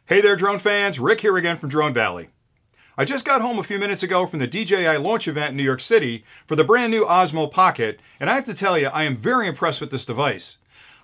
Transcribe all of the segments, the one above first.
Hey there drone fans, Rick here again from Drone Valley. I just got home a few minutes ago from the DJI launch event in New York City for the brand new Osmo Pocket, and I have to tell you, I am very impressed with this device.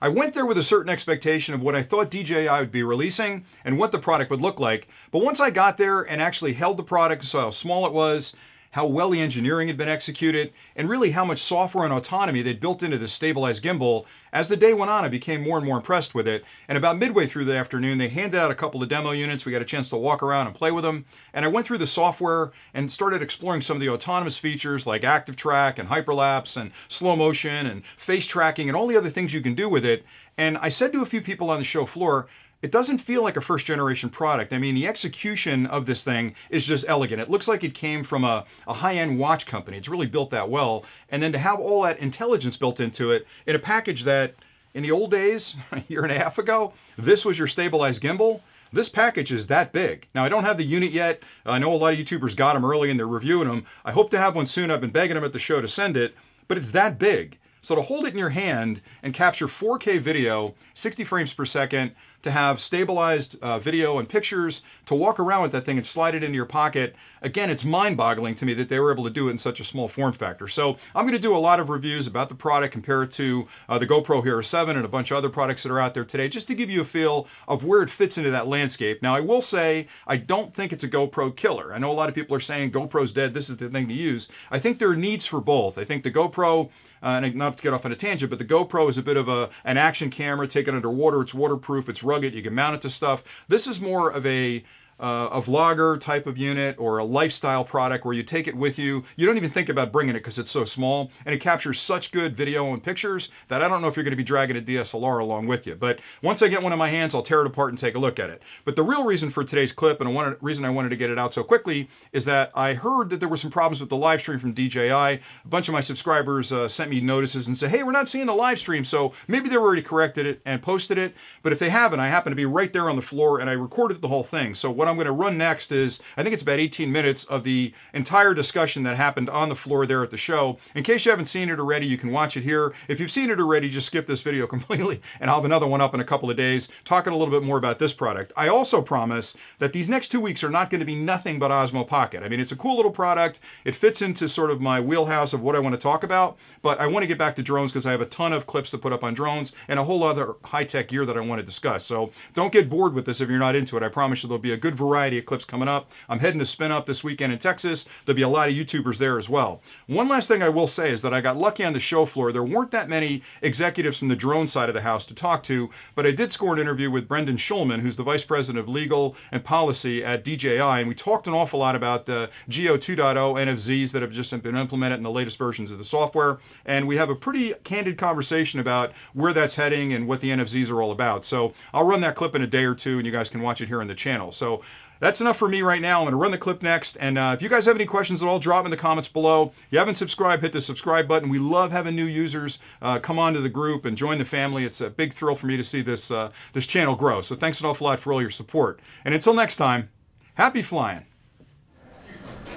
I went there with a certain expectation of what I thought DJI would be releasing and what the product would look like, but once I got there and actually held the product and saw how small it was, how well the engineering had been executed, and really how much software and autonomy they'd built into this stabilized gimbal, as the day went on, I became more and more impressed with it. And about midway through the afternoon, they handed out a couple of demo units. We got a chance to walk around and play with them. And I went through the software and started exploring some of the autonomous features like active track and hyperlapse and slow motion and face tracking and all the other things you can do with it. And I said to a few people on the show floor, it doesn't feel like a first generation product. I mean, the execution of this thing is just elegant. It looks like it came from a high-end watch company. It's really built that well. And then to have all that intelligence built into it in a package that in the old days, a year and a half ago, this was your stabilized gimbal. This package is that big. Now, I don't have the unit yet. I know a lot of YouTubers got them early and they're reviewing them. I hope to have one soon. I've been begging them at the show to send it, but it's that big. So to hold it in your hand and capture 4K video, 60 frames per second, to have stabilized video and pictures, to walk around with that thing and slide it into your pocket, again, it's mind-boggling to me that they were able to do it in such a small form factor. So I'm going to do a lot of reviews about the product, compare it to the GoPro Hero 7 and a bunch of other products that are out there today, just to give you a feel of where it fits into that landscape. Now, I will say, I don't think it's a GoPro killer. I know a lot of people are saying GoPro's dead, this is the thing to use. I think there are needs for both. I think the GoPro, and not to get off on a tangent, but the GoPro is a bit of an action camera, take it underwater, it's waterproof, it's rugged, you can mount it to stuff. This is more of a vlogger type of unit or a lifestyle product where you take it with you. You don't even think about bringing it because it's so small, and it captures such good video and pictures that I don't know if you're going to be dragging a DSLR along with you. But once I get one in my hands, I'll tear it apart and take a look at it. But the real reason for today's clip, and the reason I wanted to get it out so quickly, is that I heard that there were some problems with the live stream from DJI. A bunch of my subscribers sent me notices and said, hey, we're not seeing the live stream, so maybe they already corrected it and posted it. But if they haven't, I happen to be right there on the floor and I recorded the whole thing. So what I'm going to run next is, I think it's about 18 minutes of the entire discussion that happened on the floor there at the show. In case you haven't seen it already, you can watch it here. If you've seen it already, just skip this video completely, and I'll have another one up in a couple of days talking a little bit more about this product. I also promise that these next 2 weeks are not going to be nothing but Osmo Pocket. I mean, it's a cool little product. It fits into sort of my wheelhouse of what I want to talk about, but I want to get back to drones because I have a ton of clips to put up on drones and a whole other high-tech gear that I want to discuss. So don't get bored with this if you're not into it. I promise you there'll be a good variety of clips coming up. I'm heading to Spin Up this weekend in Texas. There'll be a lot of YouTubers there as well. One last thing I will say is that I got lucky on the show floor. There weren't that many executives from the drone side of the house to talk to, but I did score an interview with Brendan Schulman, who's the Vice President of Legal and Policy at DJI, and we talked an awful lot about the Geo 2.0 NFZs that have just been implemented in the latest versions of the software, and we have a pretty candid conversation about where that's heading and what the NFZs are all about. So I'll run that clip in a day or two, and you guys can watch it here on the channel. So that's enough for me right now. I'm going to run the clip next. And if you guys have any questions at all, drop them in the comments below. If you haven't subscribed, hit the subscribe button. We love having new users come onto the group and join the family. It's a big thrill for me to see this, this channel grow. So thanks an awful lot for all your support. And until next time, happy flying.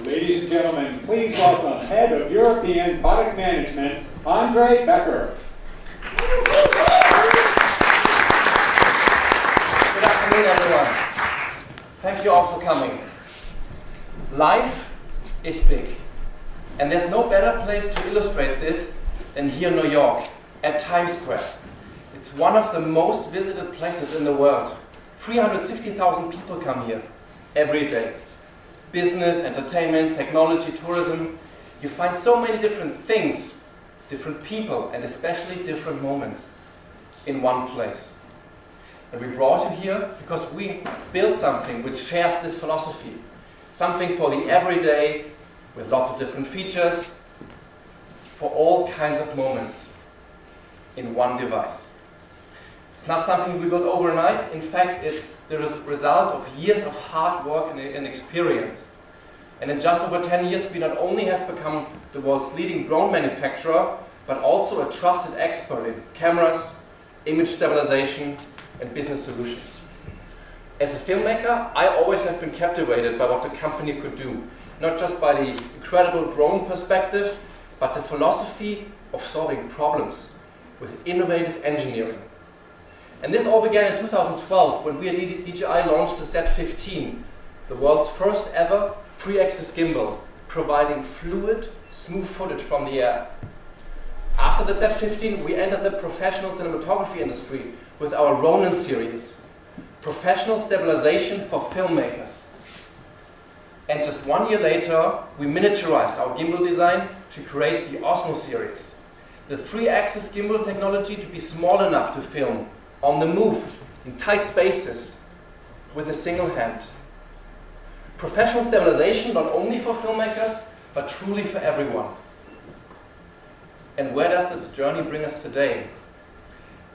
Ladies and gentlemen, please welcome Head of European Product Management, Andre Becker. Good afternoon, everyone. Thank you all for coming. Life is big, and there's no better place to illustrate this than here in New York, at Times Square. It's one of the most visited places in the world. 360,000 people come here every day. Business, entertainment, technology, tourism. You find so many different things, different people, and especially different moments in one place. And we brought you here because we built something which shares this philosophy. Something for the everyday, with lots of different features, for all kinds of moments, in one device. It's not something we built overnight. In fact, it's the result of years of hard work and experience. And in just over 10 years, we not only have become the world's leading drone manufacturer, but also a trusted expert in cameras, image stabilization, and business solutions. As a filmmaker, I always have been captivated by what the company could do, not just by the incredible drone perspective, but the philosophy of solving problems with innovative engineering. And this all began in 2012 when we at DJI launched the Z15, the world's first ever free-axis gimbal, providing fluid, smooth footage from the air. After the Z15, we entered the professional cinematography industry with our Ronin series, professional stabilization for filmmakers. And just 1 year later, we miniaturized our gimbal design to create the Osmo series, the three-axis gimbal technology to be small enough to film on the move, in tight spaces, with a single hand. Professional stabilization not only for filmmakers, but truly for everyone. And where does this journey bring us today?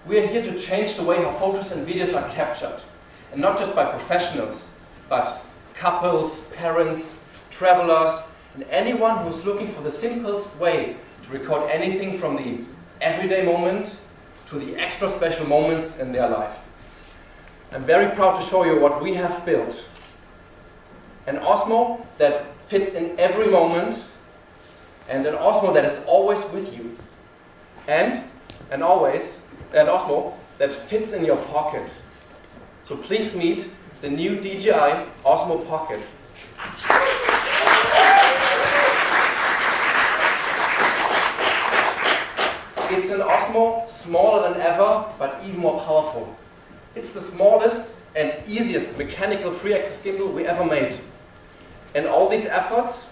We are here to change the way how photos and videos are captured. And not just by professionals, but couples, parents, travelers, and anyone who's looking for the simplest way to record anything from the everyday moment to the extra special moments in their life. I'm very proud to show you what we have built. An Osmo that fits in every moment, and an Osmo that is always with you. And an Osmo that fits in your pocket. So please meet the new DJI Osmo Pocket. It's an Osmo smaller than ever, but even more powerful. It's the smallest and easiest mechanical free-axis gimbal we ever made. And all these efforts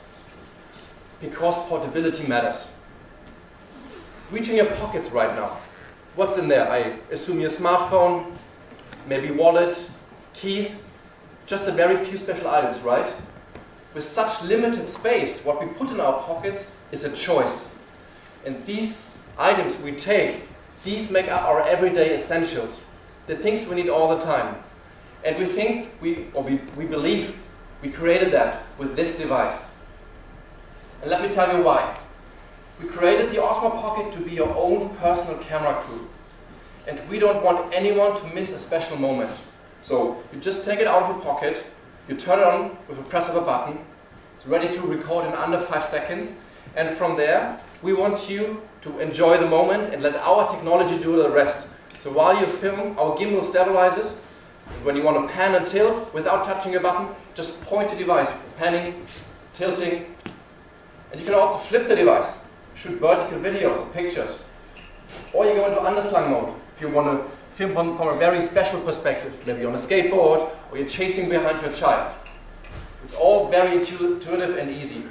because portability matters. Reach in your pockets right now. What's in there? I assume your smartphone, maybe wallet, keys, just a very few special items, right? With such limited space, what we put in our pockets is a choice. And these items we take, these make up our everyday essentials, the things we need all the time. And we believe we created that with this device. And let me tell you why. We created the Osmo Pocket to be your own personal camera crew. And we don't want anyone to miss a special moment. So you just take it out of your pocket, you turn it on with a press of a button, it's ready to record in under 5 seconds, and from there we want you to enjoy the moment and let our technology do the rest. So while you film, our gimbal stabilizes. When you want to pan and tilt without touching a button, just point the device, panning, tilting. And you can also flip the device, shoot vertical videos or pictures. Or you go into underslung mode if you want to film from a very special perspective, maybe on a skateboard or you're chasing behind your child. It's all very intuitive and easy.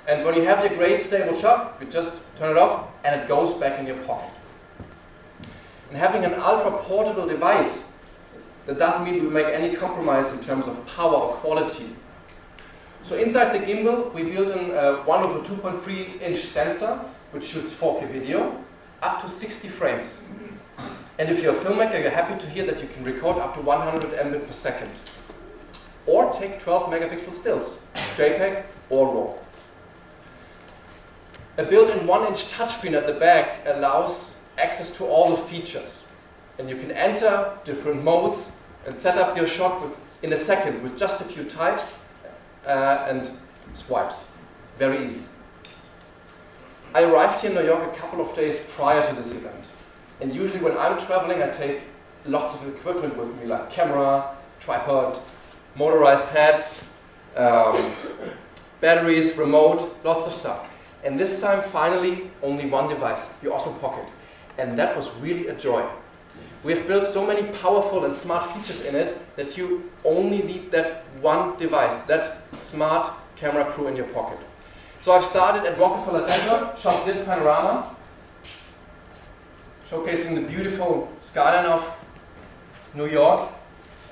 And when you have your great stable shot, you just turn it off and it goes back in your pocket. And having an ultra portable device, that doesn't mean we make any compromise in terms of power or quality. So inside the gimbal, we built a 1/2.3-inch sensor, which shoots 4K video, up to 60 frames. And if you're a filmmaker, you're happy to hear that you can record up to 100 Mbit per second. Or take 12 megapixel stills, JPEG or RAW. A built-in 1-inch touchscreen at the back allows access to all the features. And you can enter different modes and set up your shot in a second with just a few types and swipes. Very easy. I arrived here in New York a couple of days prior to this event. And usually when I'm traveling, I take lots of equipment with me, like camera, tripod, motorized head, batteries, remote, lots of stuff. And this time, finally, only one device, the Osmo Pocket. And that was really a joy. We have built so many powerful and smart features in it that you only need that one device, that smart camera crew in your pocket. So I've started at Rockefeller Center, shot this panorama, showcasing the beautiful skyline of New York.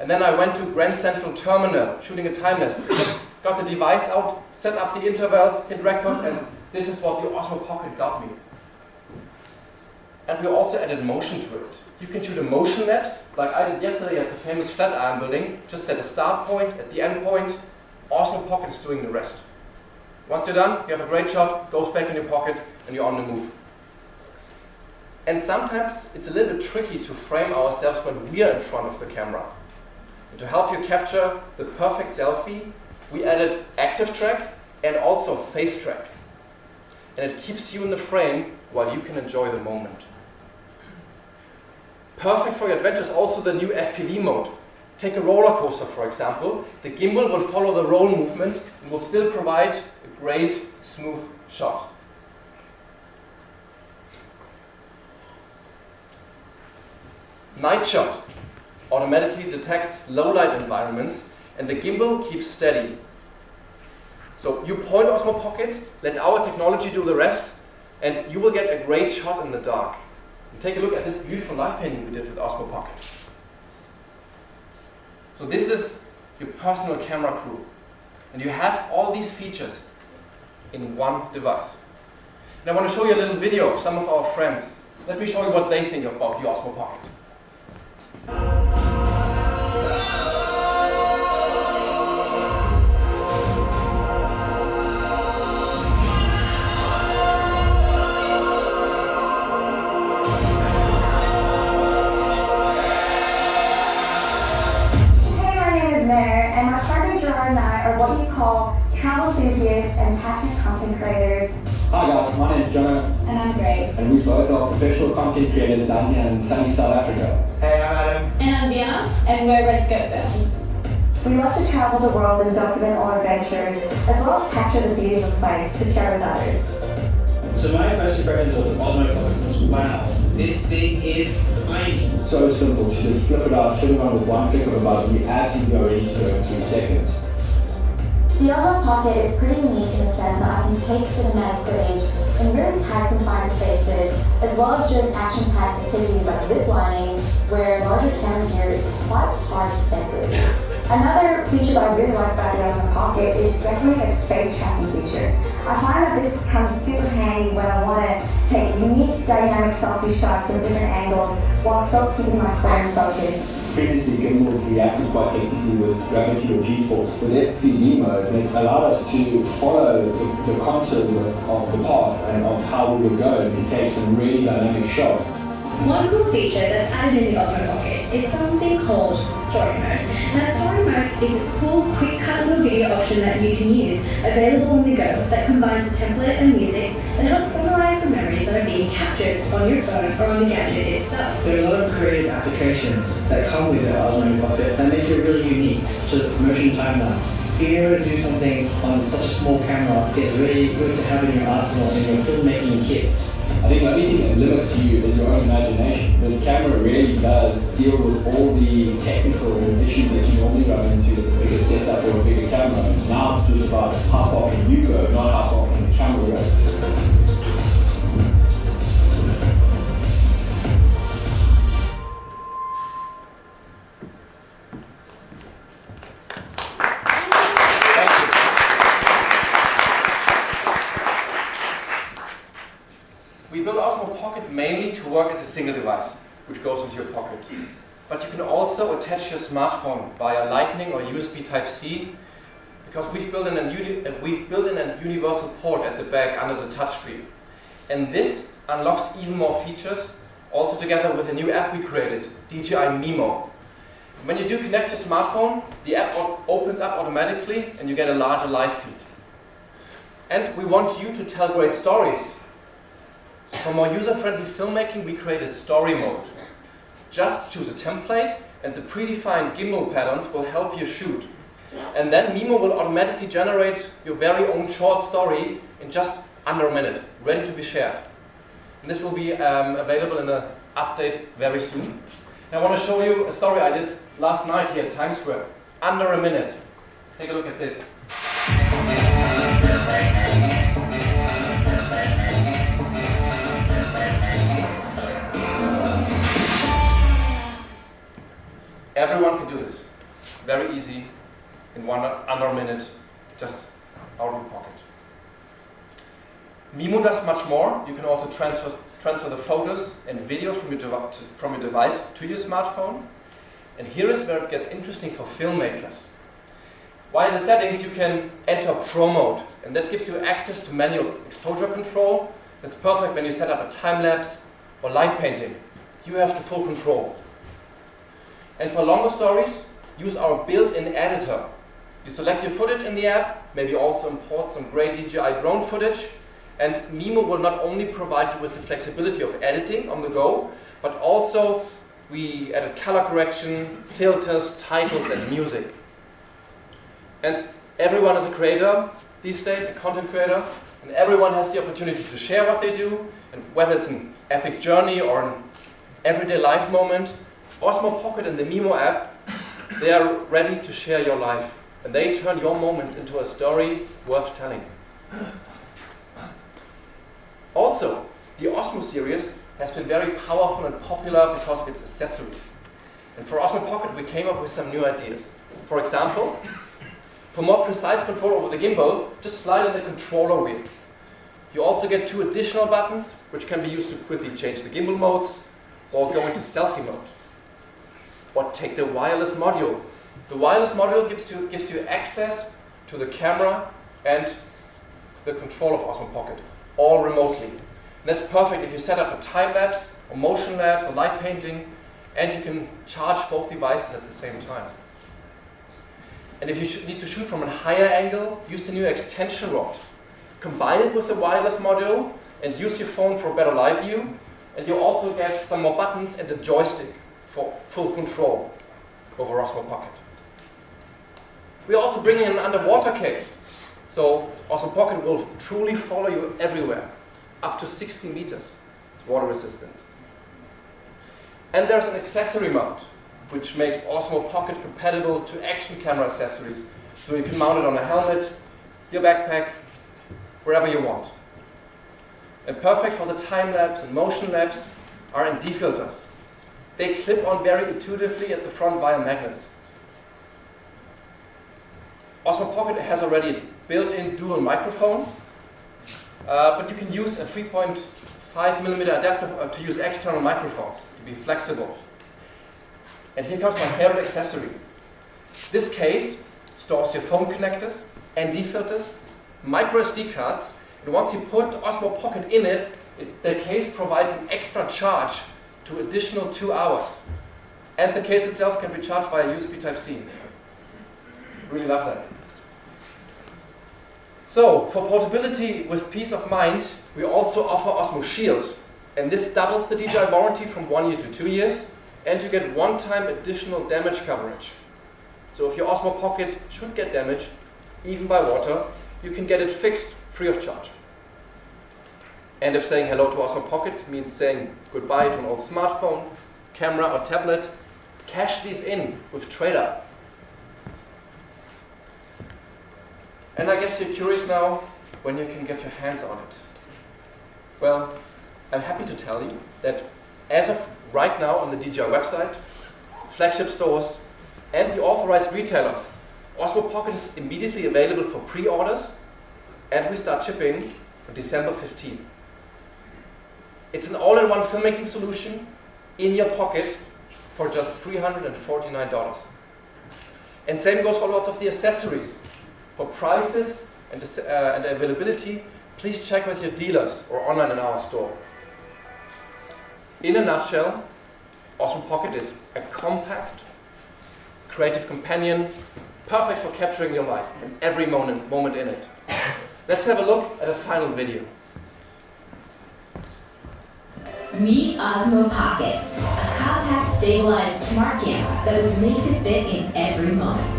And then I went to Grand Central Terminal, shooting a time-lapse. Got the device out, set up the intervals, hit record, and this is what the Osmo Pocket got me. And we also added motion to it. You can shoot a motion lapse, like I did yesterday at the famous Flatiron building. Just set a start point, at the end point, Osmo Pocket is doing the rest. Once you're done, you have a great shot, goes back in your pocket, and you're on the move. And sometimes it's a little bit tricky to frame ourselves when we are in front of the camera. And to help you capture the perfect selfie, we added active track and also face track. And it keeps you in the frame while you can enjoy the moment. Perfect for your adventure is also the new Fpv mode. Take a roller coaster, for example. The gimbal will follow the roll movement and will still provide a great, smooth shot. Night shot automatically detects low light environments and the gimbal keeps steady. So you point Osmo Pocket, let our technology do the rest, and you will get a great shot in the dark. And take a look at this beautiful light painting we did with Osmo Pocket. So this is your personal camera crew. And you have all these features in one device. And I want to show you a little video of some of our friends. Let me show you what they think about the Osmo Pocket. And my partner Gerard and I are what you call travel enthusiasts and passionate content creators. Hi guys, my name is Jono. And I'm Grace. And we both are professional content creators down here in sunny South Africa. Hey, I'm Adam. And I'm Vienna. And we're ready to go there. We love to travel the world and document our adventures, as well as capture the beauty of a place to share with others. So my first impressions of the Osmo Pocket was, wow, this thing is tiny. So simple to just flip it out, turn it on with one flick of a button, you absolutely go ready to go in 3 seconds. The Osmo Pocket is pretty unique in the sense that I can take cinematic footage in really tight confined spaces, as well as doing action-packed activities like ziplining, where larger camera gear is quite hard to take with. Another feature that I really like about the Osmo Pocket is definitely its face tracking feature. I find that this comes super handy when I want to take unique dynamic selfie shots from different angles while still keeping my phone focused. Previously, gimbals reacted quite hectically with gravity or G-force. With Fpv Mode, it's allowed us to follow the contours of the path and of how we would go and to take some really dynamic shots. One cool feature that's added in the Osmo Pocket is something called Story Mode. Now, Story Mode is a cool, quick-cut little video option that you can use, available on the go, that combines a template and music that helps summarize the memories that are being captured on your phone or on the gadget itself. There are a lot of creative applications that come with the Osmo Pocket that make it really unique, such as motion time-lapse. Being able to do something on such a small camera is really good to have in your arsenal in your filmmaking kit. I think the only thing that limits you is your own imagination. The camera really does deal with all the technical issues that you normally run into with a bigger setup or a bigger camera. Now it's just about how far can you go, not how far can the camera go. We built Osmo Pocket mainly to work as a single device, which goes into your pocket. But you can also attach your smartphone via Lightning or USB Type-C, because we've built in a universal port at the back under the touchscreen. And this unlocks even more features, also together with a new app we created, DJI Memo. When you do connect your smartphone, the app opens up automatically and you get a larger live feed. And we want you to tell great stories. For more user-friendly filmmaking, we created Story Mode. Just choose a template and the predefined gimbal patterns will help you shoot. And then Memo will automatically generate your very own short story in just under a minute, ready to be shared. And this will be available in an update very soon. And I want to show you a story I did last night here at Times Square. Under a minute. Take a look at this. Everyone can do this. Very easy, in under a minute, just out of your pocket. Memo does much more. You can also transfer the photos and videos from your device to your smartphone. And here is where it gets interesting for filmmakers. While in the settings you can enter Pro Mode, and that gives you access to manual exposure control. That's perfect when you set up a time-lapse or light painting. You have the full control. And for longer stories, use our built-in editor. You select your footage in the app, maybe also import some great DJI drone footage, and Memo will not only provide you with the flexibility of editing on the go, but also We added color correction, filters, titles, and music. And everyone is a creator these days, a content creator, and everyone has the opportunity to share what they do, and whether it's an epic journey or an everyday life moment, Osmo Pocket and the Memo app, they are ready to share your life, and they turn your moments into a story worth telling. Also, the Osmo series has been very powerful and popular because of its accessories. And for Osmo Pocket, we came up with some new ideas. For example, for more precise control over the gimbal, just slide on the controller wheel. You also get 2 additional buttons, which can be used to quickly change the gimbal modes or go into selfie mode. Or take the wireless module. The wireless module gives you access to the camera and the control of Osmo Pocket, all remotely. And that's perfect if you set up a time lapse, or motion lapse, or light painting, and you can charge both devices at the same time. And if you need to shoot from a higher angle, use the new extension rod. Combine it with the wireless module and use your phone for a better live view, and you also get some more buttons and a joystick for full control over Osmo Pocket. We are also bringing an underwater case, so Osmo Pocket will truly follow you everywhere, up to 60 meters. It's water resistant. And there's an accessory mount, which makes Osmo Pocket compatible to action camera accessories, so you can mount it on a helmet, your backpack, wherever you want. And perfect for the time lapse and motion lapse are ND filters. They clip on very intuitively at the front via magnets. Osmo Pocket has already a built-in dual microphone, but you can use a 3.5mm adapter to use external microphones to be flexible. And here comes my favorite accessory. This case stores your phone connectors, ND filters, micro SD cards, and once you put Osmo Pocket in it, the case provides an extra charge to additional 2 hours. And the case itself can be charged via USB Type-C. Really love that. So, for portability with peace of mind, we also offer Osmo Shield. And this doubles the DJI warranty from 1 year to 2 years, and you get one-time additional damage coverage. So if your Osmo Pocket should get damaged, even by water, you can get it fixed free of charge. And if saying hello to Osmo Pocket means saying goodbye to an old smartphone, camera or tablet, cash these in with trade-up. And I guess you're curious now when you can get your hands on it. Well, I'm happy to tell you that as of right now on the DJI website, flagship stores, and the authorized retailers, Osmo Pocket is immediately available for pre-orders, and we start shipping on December 15th. It's an all-in-one filmmaking solution in your pocket for just $349. And same goes for lots of the accessories. For prices and availability, please check with your dealers or online in our store. In a nutshell, Osmo Pocket is a compact, creative companion, perfect for capturing your life and every moment in it. Let's have a look at a final video. Meet Osmo Pocket, a compact, stabilized smart camera that was made to fit in every moment.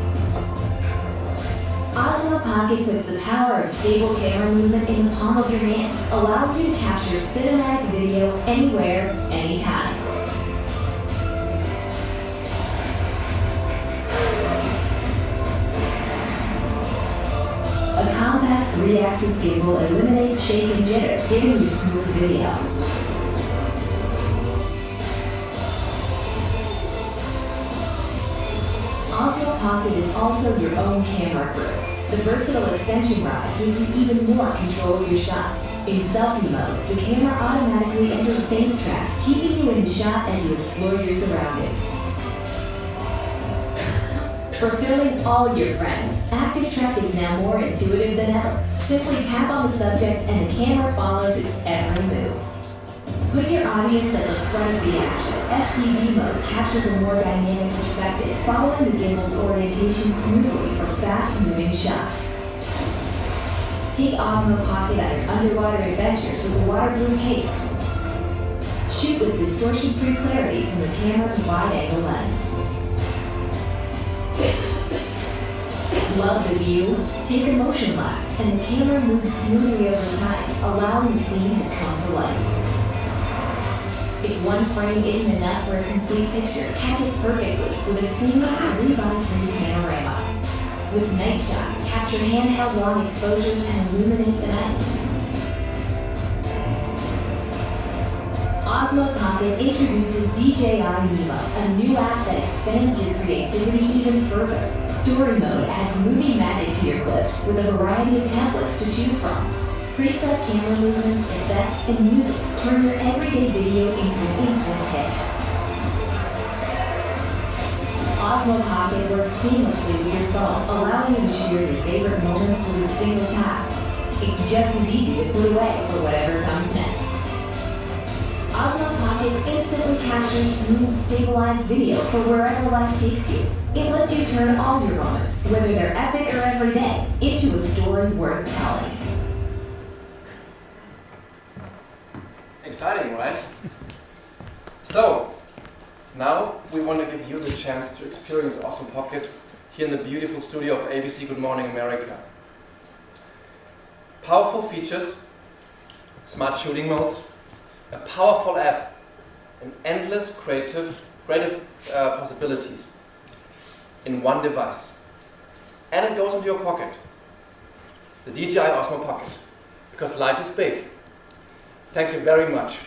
Osmo Pocket puts the power of stable camera movement in the palm of your hand, allowing you to capture cinematic video anywhere, anytime. A compact 3-axis gimbal eliminates shake and jitter, giving you smooth video. Osmo Pocket is also your own camera crew. The versatile extension rod gives you even more control of your shot. In selfie mode, the camera automatically enters face track, keeping you in the shot as you explore your surroundings. For filming all your friends, Active Track is now more intuitive than ever. Simply tap on the subject and the camera follows its every move. Put your audience at the front of the action. Fpv Mode captures a more dynamic perspective, following the gimbal's orientation smoothly for fast-moving shots. Take Osmo Pocket on your underwater adventures with a waterproof case. Shoot with distortion-free clarity from the camera's wide-angle lens. Love the view? Take a motion lapse and the camera moves smoothly over time, allowing the scene to come to life. If one frame isn't enough for a complete picture, catch it perfectly with a seamless 3x3 panorama. With Night Shot, capture handheld long exposures and illuminate the night. Osmo Pocket introduces DJI Memo, a new app that expands your creativity even further. Story Mode adds movie magic to your clips with a variety of templates to choose from. Preset camera movements, effects, and music turn your everyday video into an instant hit. Osmo Pocket works seamlessly with your phone, allowing you to share your favorite moments with a single tap. It's just as easy to put away for whatever comes next. Osmo Pocket instantly captures smooth, stabilized video for wherever life takes you. It lets you turn all your moments, whether they're epic or everyday, into a story worth telling. Exciting, right? So, now we want to give you the chance to experience Osmo Pocket here in the beautiful studio of ABC Good Morning America. Powerful features, smart shooting modes, a powerful app, and endless creative possibilities in one device. And it goes into your pocket. The DJI Osmo Pocket. Because life is big. Thank you very much.